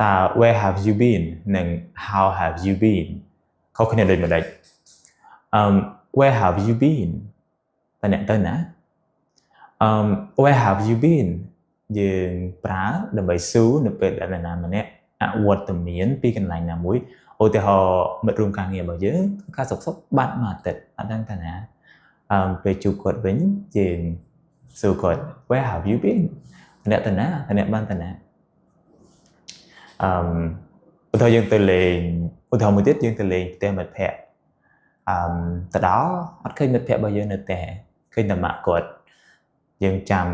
ta where have you been និង how have you been ខុសគ្នាដូចម្ដេចwhere have you been តើអ្នកទៅណាwhere have you been យើងប្រើដើម្បីសួរនៅពេលដែលនរណាម្នាក់អវត្តមានពីកន្លែងណាមួយឧទាហរណ៍មិត្តរួមការងាររបស់យើងការសុខបាត់មួយអាទិត្យអត់ដឹងថាណាពេលជួបគាត់វិញយើងសួរគាត់ where have you been អ្នកទៅណាអ្នកបានទៅណាឧទាហរណ៍យើងទៅលេងឧទាហរណ៍មួយទៀតយើងទៅលេងផ្ទះមិត្តភ័ក្តិទៅដល់អត់ឃើញមិត្តភ័ក្តិរបស់យើងនៅផ្ទះឃើញតែម៉ាក់គាត់យើងចាំ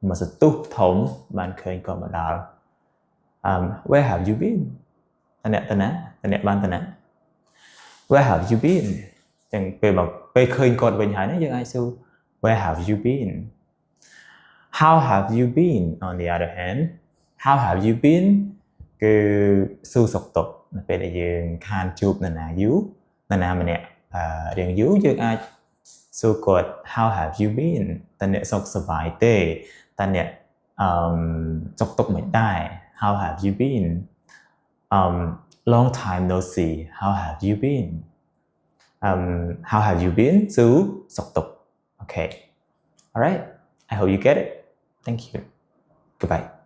មកសន្ទុះធំបានឃើញគាត់មកដល់where have you been អ្នកទៅណាអ្នកបានទៅណា where have you been ចឹងពេលឃើញគាត់វិញហើយយើងអាចសួរ where have you been how have you been on the other hand how have you been គឺសួរសុខទុក្ខនៅពេលដែលយើងខានជួបនរណាយូរនរណាម្នាក់រៀងយូរយើងអាចសួរគាត់ how have you been តើអ្នកសុខសប្បាយទេតើអ្នកសុខទុក្ខមិនដែរ how have you been long time no see how have you been how have you been សួរសុខទុក្ខ okay all right I hope you get it thank you goodbye